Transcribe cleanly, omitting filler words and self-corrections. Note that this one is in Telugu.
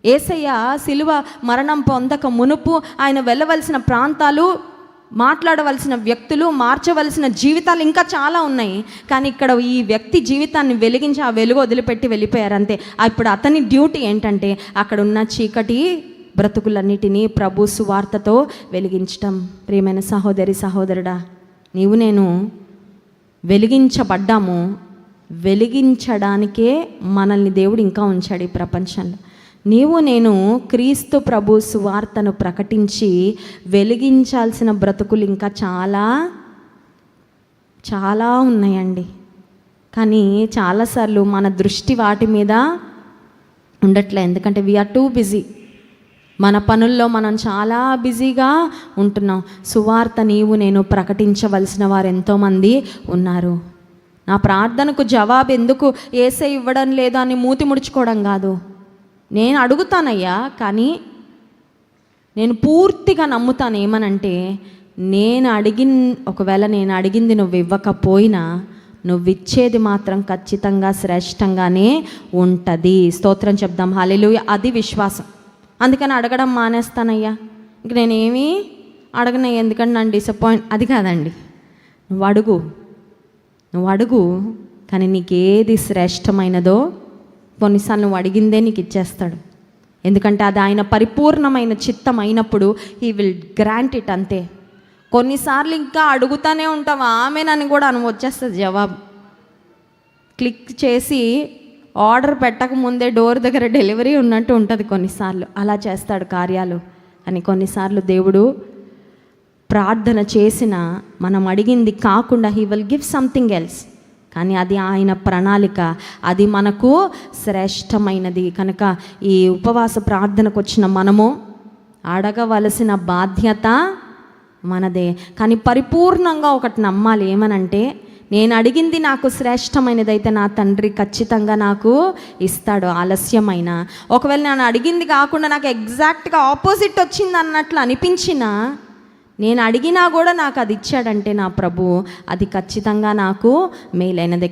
యేసయ్య శిలువ మరణం పొందక మునుపు ఆయన వెళ్ళవలసిన ప్రాంతాలు, మాట్లాడవలసిన వ్యక్తులు, మార్చవలసిన జీవితాలు ఇంకా చాలా ఉన్నాయి. కానీ ఇక్కడ ఈ వ్యక్తి జీవితాన్ని వెలిగించి ఆ వెలుగు వదిలిపెట్టి వెళ్ళిపోయారు అంతే. ఇప్పుడు అతని డ్యూటీ ఏంటంటే అక్కడ ఉన్న చీకటి బ్రతుకులన్నిటినీ ప్రభు సువార్తతో వెలిగించటం. ప్రియమైన సహోదరి సహోదరుడా, నీవు నేను వెలిగించబడ్డాము. వెలిగించడానికే మనల్ని దేవుడు ఇంకా ఉంచాడు ఈ ప్రపంచంలో. నీవు నేను క్రీస్తు ప్రభు సువార్తను ప్రకటించి వెలిగించాల్సిన బ్రతుకులు ఇంకా చాలా చాలా ఉన్నాయండి. కానీ చాలాసార్లు మన దృష్టి వాటి మీద ఉండట్లే. ఎందుకంటే వీఆర్ టూ బిజీ. మన పనుల్లో మనం చాలా బిజీగా ఉంటున్నాం. సువార్త నీవు నేను ప్రకటించవలసిన వారు ఎంతోమంది ఉన్నారు. నా ప్రార్థనకు జవాబు ఎందుకు యేసయ్య ఇవ్వడం లేదు అని మూతి ముడుచుకోవడం కాదు. నేను అడుగుతానయ్యా, కానీ నేను పూర్తిగా నమ్ముతాను ఏమనంటే, ఒకవేళ నేను అడిగింది నువ్వు ఇవ్వకపోయినా నువ్వు ఇచ్చేది మాత్రం ఖచ్చితంగా శ్రేష్టంగానే ఉంటుంది. స్తోత్రం చెప్దాం. హల్లెలూయా. అది విశ్వాసం. అందుకని అడగడం మానేస్తానయ్యా, ఇంక నేనేమీ అడగనయ్యా, ఎందుకంటే నన్ను డిసప్పాయింట్, అది కాదండి. నువ్వు అడుగు, కానీ నీకేది శ్రేష్టమైనదో కొన్నిసార్లు నువ్వు అడిగిందే నీకు ఇచ్చేస్తాడు. ఎందుకంటే అది ఆయన పరిపూర్ణమైన చిత్తం అయినప్పుడు హీ విల్ గ్రాంట్ ఇట్ అంతే. కొన్నిసార్లు ఇంకా అడుగుతానే ఉంటావు, ఆమెనని కూడా వచ్చేస్తుంది జవాబు. క్లిక్ చేసి ఆర్డర్ పెట్టక ముందే డోర్ దగ్గర డెలివరీ ఉన్నట్టు ఉంటుంది కొన్నిసార్లు. అలా చేస్తాడు కార్యాలు. అని కొన్నిసార్లు దేవుడు ప్రార్థన చేసిన మనం అడిగింది కాకుండా he will give something else. కానీ అది ఆయన ప్రణాళిక, అది మనకు శ్రేష్టమైనది. కనుక ఈ ఉపవాస ప్రార్థనకు వచ్చిన మనము అడగవలసిన బాధ్యత మనదే. కానీ పరిపూర్ణంగా ఒకటి నమ్మాలి, ఏమనంటే నేను అడిగింది నాకు శ్రేష్టమైనదైతే నా తండ్రి ఖచ్చితంగా నాకు ఇస్తాడు. ఆలస్యమైన, ఒకవేళ నేను అడిగింది కాకుండా నాకు ఎగ్జాక్ట్గా ఆపోజిట్ వచ్చింది అన్నట్లు అనిపించినా, నేను అడిగినా కూడా నాకు అది ఇచ్చాడంటే నా ప్రభు, అది ఖచ్చితంగా నాకు మేలైనది.